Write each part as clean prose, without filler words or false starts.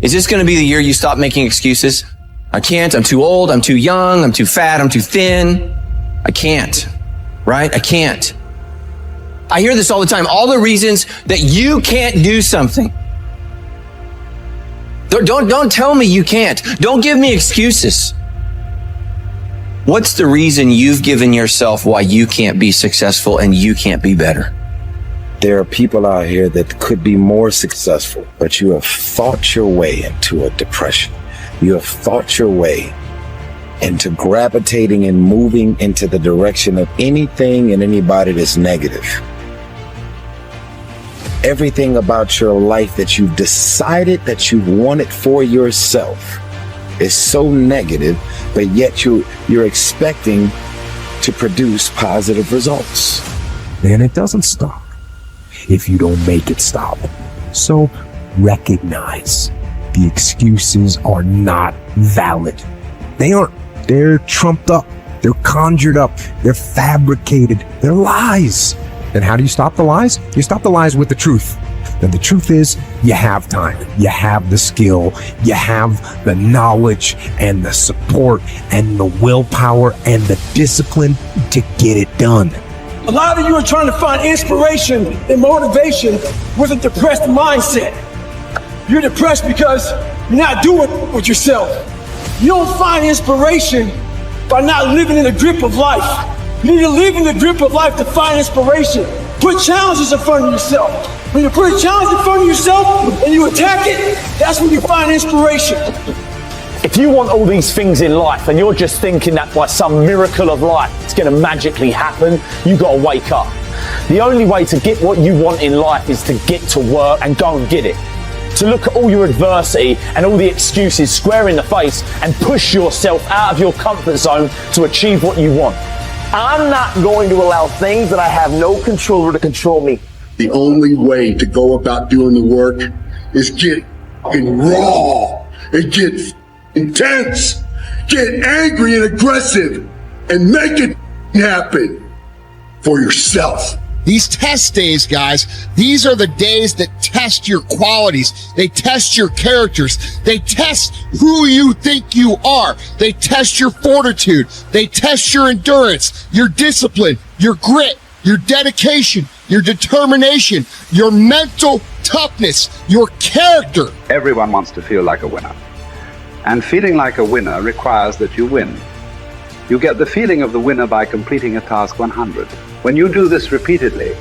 Is this going to be the year you stop making excuses? I can't, I'm too old, I'm too young, I'm too fat, I'm too thin. I can't, right? I can't. I hear this all the time. All the reasons that you can't do something. Don't tell me you can't. Don't give me excuses. What's the reason you've given yourself why you can't be successful and you can't be better? There are people out here that could be more successful, but you have thought your way into a depression. You have thought your way into gravitating and moving into the direction of anything and anybody that's negative. Everything about your life that you've decided that you want it for yourself is so negative, but yet you're expecting to produce positive results. And it doesn't stop if you don't make it stop. So recognize the excuses are not valid. They aren't. They're trumped up. They're conjured up. They're fabricated. They're lies. And how do you stop the lies? You stop the lies with the truth. And the truth is, you have time, you have the skill, you have the knowledge and the support and the willpower and the discipline to get it done. A lot of you are trying to find inspiration and motivation with a depressed mindset. You're depressed because you're not doing it with yourself. You don't find inspiration by not living in the grip of life. You need to live in the grip of life to find inspiration. Put challenges in front of yourself. When you put a challenge in front of yourself and you attack it, that's when you find inspiration. If you want all these things in life and you're just thinking that by some miracle of life it's going to magically happen, you got to wake up. The only way to get what you want in life is to get to work and go and get it. To look at all your adversity and all the excuses square in the face and push yourself out of your comfort zone to achieve what you want. I'm not going to allow things that I have no control over to control me. The only way to go about doing the work is get raw and get intense, get angry and aggressive, and make it happen for yourself. These test days, guys, these are the days that test your qualities. They test your characters. They test who you think you are. They test your fortitude. They test your endurance, your discipline, your grit, your dedication, your determination, your mental toughness, your character. Everyone wants to feel like a winner. And feeling like a winner requires that you win. You get the feeling of the winner by completing a task 100. When you do this repeatedly,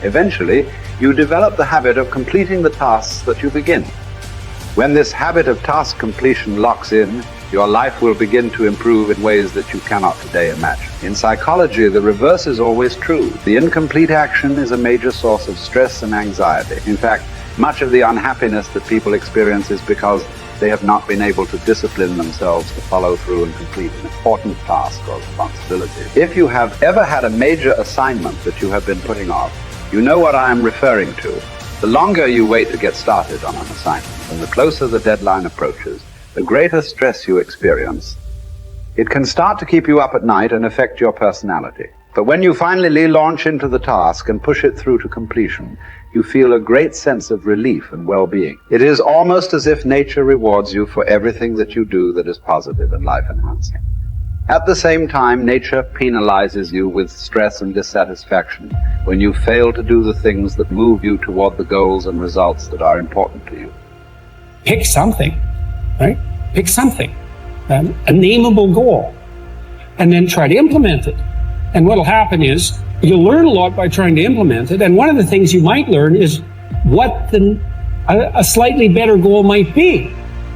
eventually you develop the habit of completing the tasks that you begin. When this habit of task completion locks in, your life will begin to improve in ways that you cannot today imagine. In psychology, the reverse is always true. The incomplete action is a major source of stress and anxiety. In fact, much of the unhappiness that people experience is because they have not been able to discipline themselves to follow through and complete an important task or responsibility. If you have ever had a major assignment that you have been putting off, you know what I am referring to. The longer you wait to get started on an assignment, and the closer the deadline approaches, the greater stress you experience. It can start to keep you up at night and affect your personality. But when you finally launch into the task and push it through to completion, you feel a great sense of relief and well-being. It is almost as if nature rewards you for everything that you do that is positive and life-enhancing. At the same time, nature penalizes you with stress and dissatisfaction when you fail to do the things that move you toward the goals and results that are important to you. Pick something, right? Pick something, a nameable goal, and then try to implement it. And what'll happen is you'll learn a lot by trying to implement it. And one of the things you might learn is what a slightly better goal might be.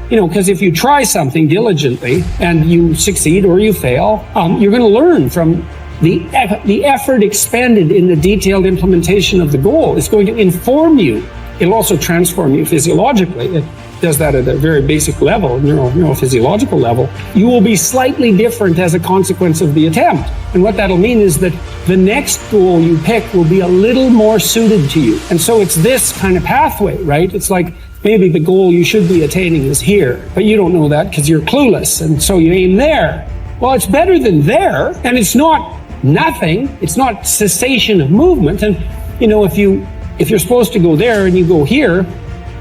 You know, because if you try something diligently and you succeed or you fail, you're going to learn from the effort expended in the detailed implementation of the goal. It's going to inform you. It'll also transform you physiologically. It does that at a very basic level, neurophysiological level. You will be slightly different as a consequence of the attempt. And what that'll mean is that the next goal you pick will be a little more suited to you. And so it's this kind of pathway, right? It's like maybe the goal you should be attaining is here, but you don't know that because you're clueless. And so you aim there. Well, it's better than there. And it's not nothing. It's not cessation of movement. And, you know, if you're supposed to go there and you go here,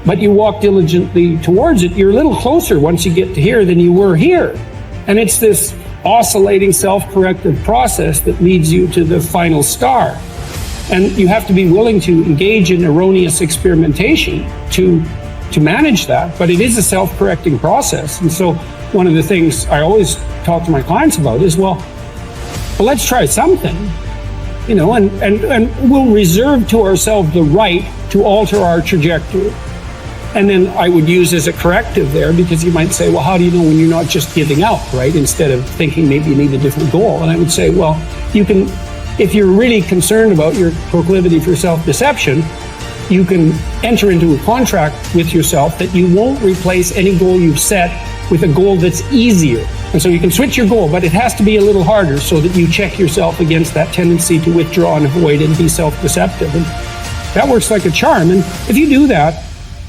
but you walk diligently towards it, you're a little closer once you get to here than you were here. And it's this oscillating self-corrective process that leads you to the final star. And you have to be willing to engage in erroneous experimentation to manage that, but it is a self-correcting process. And so one of the things I always talk to my clients about is, well, let's try something, you know, and we'll reserve to ourselves the right to alter our trajectory. And then I would use as a corrective there, because you might say, well, how do you know when you're not just giving up, right? Instead of thinking maybe you need a different goal. And I would say, well, you can, if you're really concerned about your proclivity for self-deception, you can enter into a contract with yourself that you won't replace any goal you've set with a goal that's easier. And so you can switch your goal, but it has to be a little harder so that you check yourself against that tendency to withdraw and avoid and be self-deceptive. And that works like a charm. And if you do that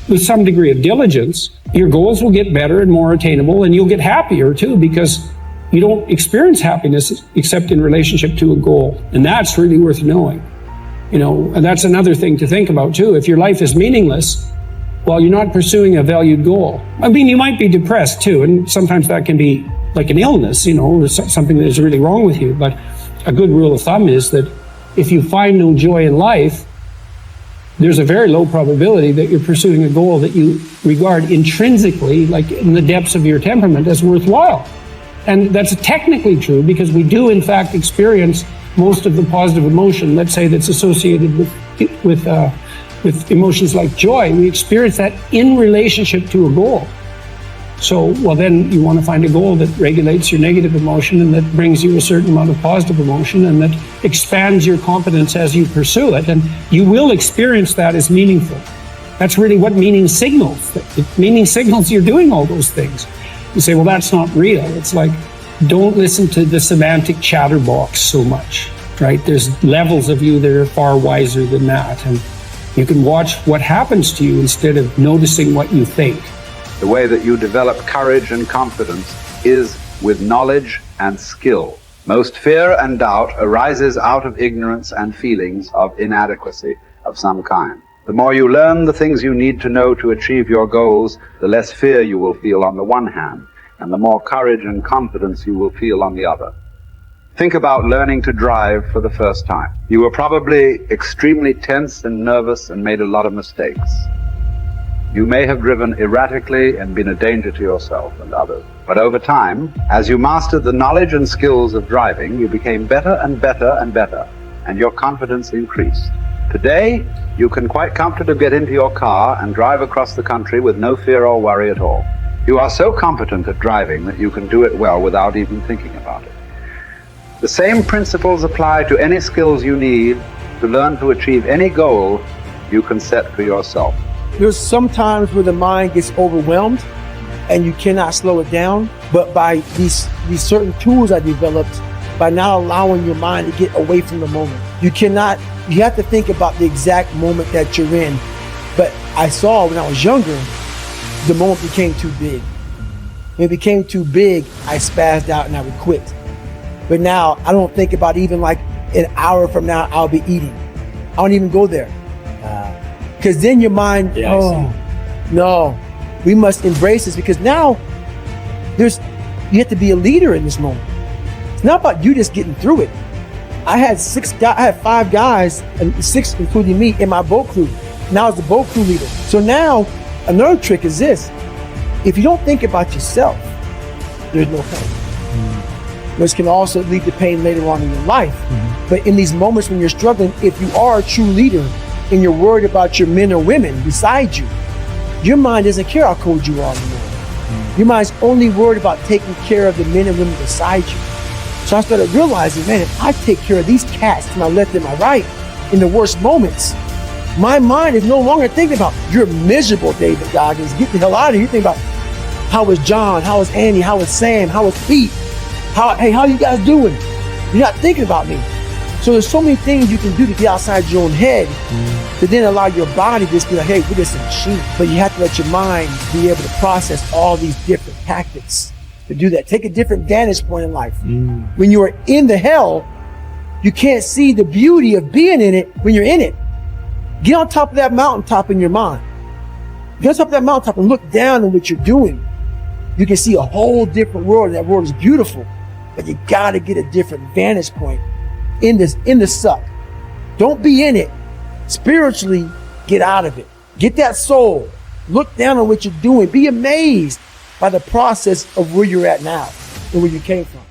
with some degree of diligence, your goals will get better and more attainable, and you'll get happier too, because you don't experience happiness except in relationship to a goal. And that's really worth knowing. You know, and that's another thing to think about too. If your life is meaningless, well, you're not pursuing a valued goal. I mean, you might be depressed too, and sometimes that can be like an illness, you know, or something that is really wrong with you. But a good rule of thumb is that if you find no joy in life, there's a very low probability that you're pursuing a goal that you regard intrinsically, like in the depths of your temperament, as worthwhile. And that's technically true, because we do in fact experience most of the positive emotion, let's say, that's associated with emotions like joy. We experience that in relationship to a goal. So, well, then you want to find a goal that regulates your negative emotion and that brings you a certain amount of positive emotion and that expands your competence as you pursue it. And you will experience that as meaningful. That's really what meaning signals. Meaning signals you're doing all those things. You say, well, that's not real. It's like, don't listen to the semantic chatterbox so much, right? There's levels of you that are far wiser than that. And you can watch what happens to you instead of noticing what you think. The way that you develop courage and confidence is with knowledge and skill. Most fear and doubt arises out of ignorance and feelings of inadequacy of some kind. The more you learn the things you need to know to achieve your goals, the less fear you will feel on the one hand, and the more courage and confidence you will feel on the other. Think about learning to drive for the first time. You were probably extremely tense and nervous and made a lot of mistakes. You may have driven erratically and been a danger to yourself and others. But over time, as you mastered the knowledge and skills of driving, you became better and better and better, and your confidence increased. Today, you can quite comfortably get into your car and drive across the country with no fear or worry at all. You are so competent at driving that you can do it well without even thinking about it. The same principles apply to any skills you need to learn to achieve any goal you can set for yourself. There's some times where the mind gets overwhelmed and you cannot slow it down, but by these certain tools I developed, by not allowing your mind to get away from the moment. You have to think about the exact moment that you're in. But I saw when I was younger, the moment became too big. When it became too big, I spazzed out and I would quit. But now I don't think about even like an hour from now, I'll be eating. I don't even go there. Because then your mind, no, we must embrace this, because now you have to be a leader in this moment. It's not about you just getting through it. I had 5 guys, and 6 including me, in my boat crew. Now I was the boat crew leader. So now another trick is this: if you don't think about yourself, there's no pain. Which can also lead to pain later on in your life. But in these moments when you're struggling, if you are a true leader, and you're worried about your men or women beside you, your mind doesn't care how cold you are anymore. Your mind's only worried about taking care of the men and women beside you. So I started realizing, man, if I take care of these cats to my left and my right in the worst moments, my mind is no longer thinking about, you're miserable, David Goggins, get the hell out of here. You think about, how is John, how is Andy, how is Sam, how is Pete, how are you guys doing? You're not thinking about me. So there's so many things you can do to get outside your own head to then allow your body to just be like, hey, we're just a machine. But you have to let your mind be able to process all these different tactics to do that. Take a different vantage point in life. When you are in the hell, you can't see the beauty of being in it when you're in it. Get on top of that mountaintop in your mind. Get up that mountaintop and look down on what you're doing. You can see a whole different world, and that world is beautiful. But you gotta get a different vantage point in the suck. Don't be in it. Spiritually, get out of it. Get that soul. Look down on what you're doing. Be amazed by the process of where you're at now and where you came from.